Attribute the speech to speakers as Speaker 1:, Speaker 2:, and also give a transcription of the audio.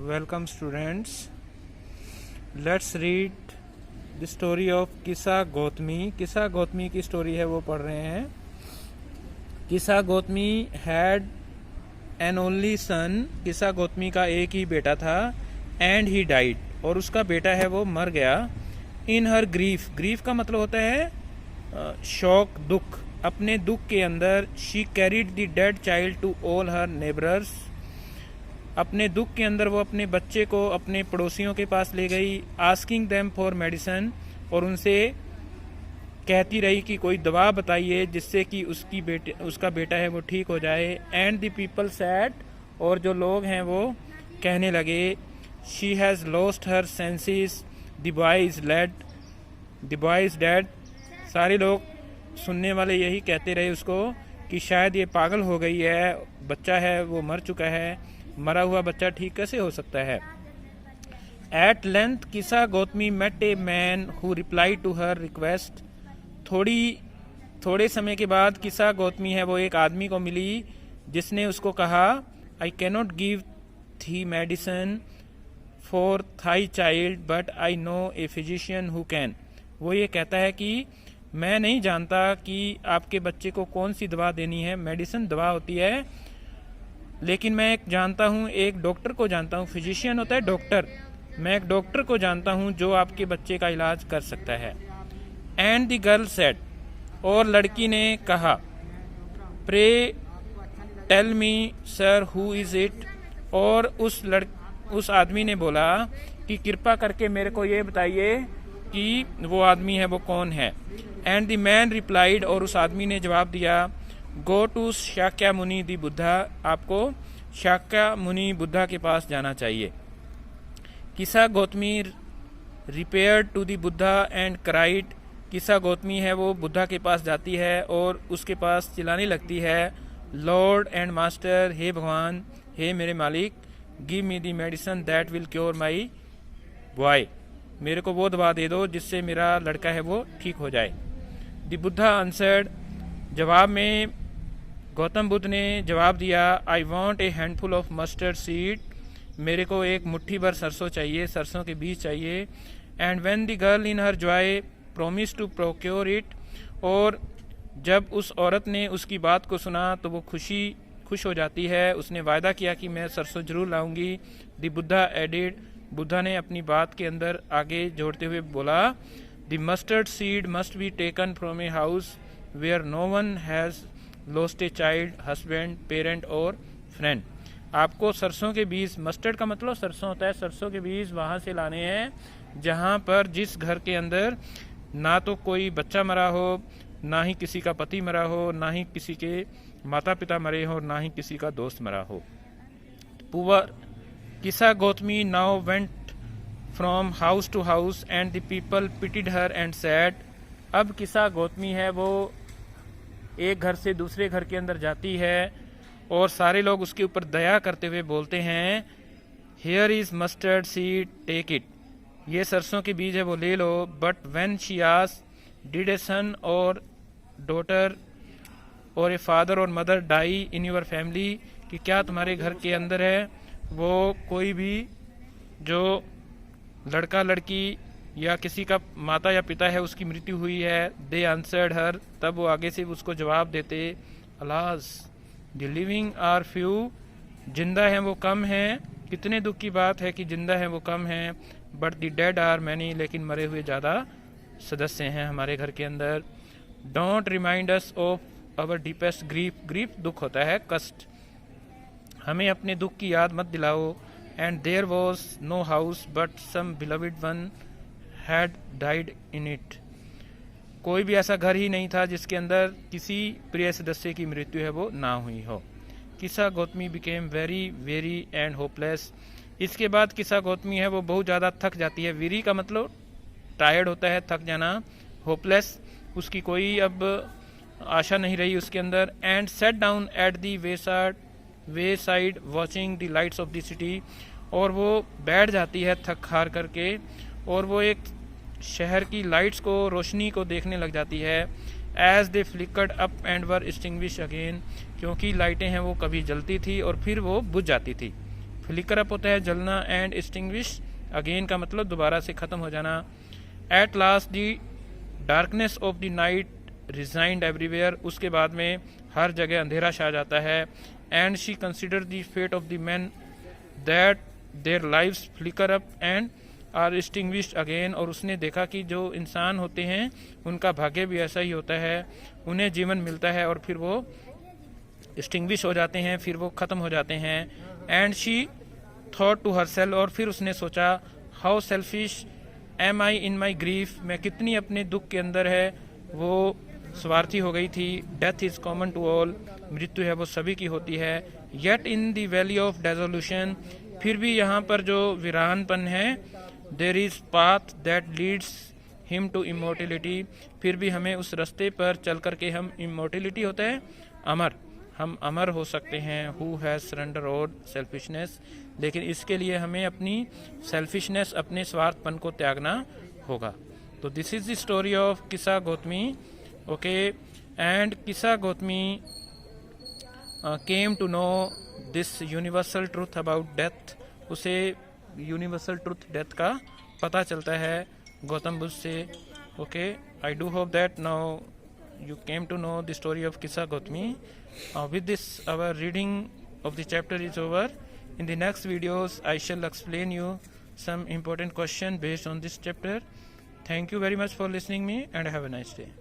Speaker 1: Welcome students. Let's read the story of किसा गौतमी. किसा गौतमी की स्टोरी है वो पढ़ रहे हैं. किसा Gautami had an only son. किसा गौतमी का एक ही बेटा था. And he died. और उसका बेटा है वो मर गया. In her grief. grief का मतलब होता है शोक, दुख. अपने दुख के अंदर she carried the dead child to all her neighbors. अपने दुख के अंदर वो अपने बच्चे को अपने पड़ोसियों के पास ले गई. Asking them for medicine. और उनसे कहती रही कि कोई दवा बताइए जिससे कि उसका बेटा है वो ठीक हो जाए. And the people sad. और जो लोग हैं वो कहने लगे she has lost her senses. The boy is dead. सारे लोग सुनने वाले यही कहते रहे उसको कि शायद ये पागल हो गई है, बच्चा है वो मर चुका है, मरा हुआ बच्चा ठीक कैसे हो सकता है. At length Kisa Gautami met a man who reply to her request. थोड़े समय के बाद किसा गौतमी है वो एक आदमी को मिली जिसने उसको कहा I cannot give thee medicine for thy child but I know a physician who can. वो ये कहता है कि मैं नहीं जानता कि आपके बच्चे को कौन सी दवा देनी है. मेडिसिन दवा होती है, लेकिन मैं जानता हूँ, एक डॉक्टर को जानता हूँ. फिजिशियन होता है डॉक्टर. मैं एक डॉक्टर को जानता हूँ जो आपके बच्चे का इलाज कर सकता है. And the girl said. और लड़की ने कहा pray tell me sir who is it. और उस आदमी ने बोला कि कृपा करके मेरे को ये बताइए कि वो आदमी है वो कौन है. And the man replied. और उस आदमी ने जवाब दिया गो टू शाक्या मुनि दी बुद्धा. आपको शाक्या मुनि बुद्धा के पास जाना चाहिए. Kisa Gautami repair to the Buddha and cried. Kisa Gautami है वो बुद्धा के पास जाती है और उसके पास चिल्लाने लगती है लॉर्ड एंड मास्टर. हे भगवान, हे मेरे मालिक, give me the medicine that will cure my boy. मेरे को वो दवा दे दो जिससे मेरा लड़का है वो ठीक हो जाए. दी बुद्धा आंसर्ड. जवाब में गौतम बुद्ध ने जवाब दिया I want A handful of mustard seed. मेरे को एक मुट्ठी भर सरसों चाहिए, सरसों के बीज चाहिए. And when the girl in her joy promise to procure it. और जब उस औरत ने उसकी बात को सुना तो वो खुश हो जाती है. उसने वायदा किया कि मैं सरसों जरूर लाऊंगी. The Buddha added. बुद्धा ने अपनी बात के अंदर आगे जोड़ते हुए बोला the mustard seed must be taken from a house where no one has lost a child, husband, parent और फ्रेंड. आपको सरसों के बीज, मस्टर्ड का मतलब सरसों होता है, सरसों के बीज वहाँ से लाने हैं जहाँ पर जिस घर के अंदर ना तो कोई बच्चा मरा हो, ना ही किसी का पति मरा हो, ना ही किसी के माता पिता मरे हो, ना ही किसी का दोस्त मरा हो. Poor Kisa Gautami now went from house to house and the people pitied her and said. अब किसा गौतमी है वो एक घर से दूसरे घर के अंदर जाती है और सारे लोग उसके ऊपर दया करते हुए बोलते हैं here is mustard seed take it. ये सरसों के बीज है वो ले लो. But when she asked did a son or daughter or a father or mother die in your family. कि क्या तुम्हारे घर के अंदर है वो कोई भी जो लड़का लड़की या किसी का माता या पिता है उसकी मृत्यु हुई है. They answered her. तब वो आगे से उसको जवाब देते alas the living are few. जिंदा हैं वो कम हैं. कितने दुख की बात है कि जिंदा हैं वो कम हैं. But the dead are many. लेकिन मरे हुए ज़्यादा सदस्य हैं हमारे घर के अंदर. Don't remind us of our deepest grief. Grief दुख होता है, कष्ट. हमें अपने दुख की याद मत दिलाओ. And there was no house but some beloved one had died in it. कोई भी ऐसा घर ही नहीं था जिसके अंदर किसी प्रिय सदस्य की मृत्यु है वो ना हुई हो. किसा Gautami became very very and hopeless. इसके बाद किसा गौतमी है वो बहुत ज़्यादा थक जाती है. वेरी का मतलब टायर्ड होता है, थक जाना. होपलेस, उसकी कोई अब आशा नहीं रही उसके अंदर. And set down at the way side watching the lights off the city. और वो बैठ जाती है थक हार करके और वो एक शहर की लाइट्स को, रोशनी को देखने लग जाती है. As they flickered up and were extinguish again. क्योंकि लाइटें हैं वो कभी जलती थी और फिर वो बुझ जाती थी. फ्लिकर अप होता है जलना, एंड एक्सटिंग्विश अगेन का मतलब दोबारा से ख़त्म हो जाना। At last the darkness of the night resigned everywhere, उसके बाद में हर जगह अंधेरा छा जाता है। And she consider the fate of the man that their lives flicker up and are extinguished again, और उसने देखा कि जो इंसान होते हैं उनका भाग्य भी ऐसा ही होता है, उन्हें जीवन मिलता है और फिर वो एक्सटिंग्विश हो जाते हैं, फिर वो ख़त्म हो जाते हैं। And she thought to herself, और फिर उसने सोचा how selfish am I in my grief, मैं कितनी अपने दुख के अंदर है, वो स्वार्थी हो गई थी। Death is common to all, मृत्यु है वो सभी की होती है। Yet in the valley of desolation, फिर भी यहाँ पर जो वीरानपन है, there is path that leads him to immortality, फिर भी हमें उस रास्ते पर चल करके हम इमोर्टिलिटी होता है अमर, हम अमर हो सकते हैं। हु हैज़ सरेंडर और सेल्फिशनेस, लेकिन इसके लिए हमें अपनी सेल्फिशनेस, अपने स्वार्थपन को त्यागना होगा। तो this is the story of Kisa Gautami. Okay, and Kisa Gautami came to know this universal truth about death, उसे यूनिवर्सल ट्रूथ डेथ का पता चलता है गौतम बुद्ध से। Okay, I do hope that now you came to know the story of Kissa Gautami. With this, our reading of the chapter is over. In the next videos, I shall explain you some important question based on this chapter. Thank you very much for listening me, and have a nice day.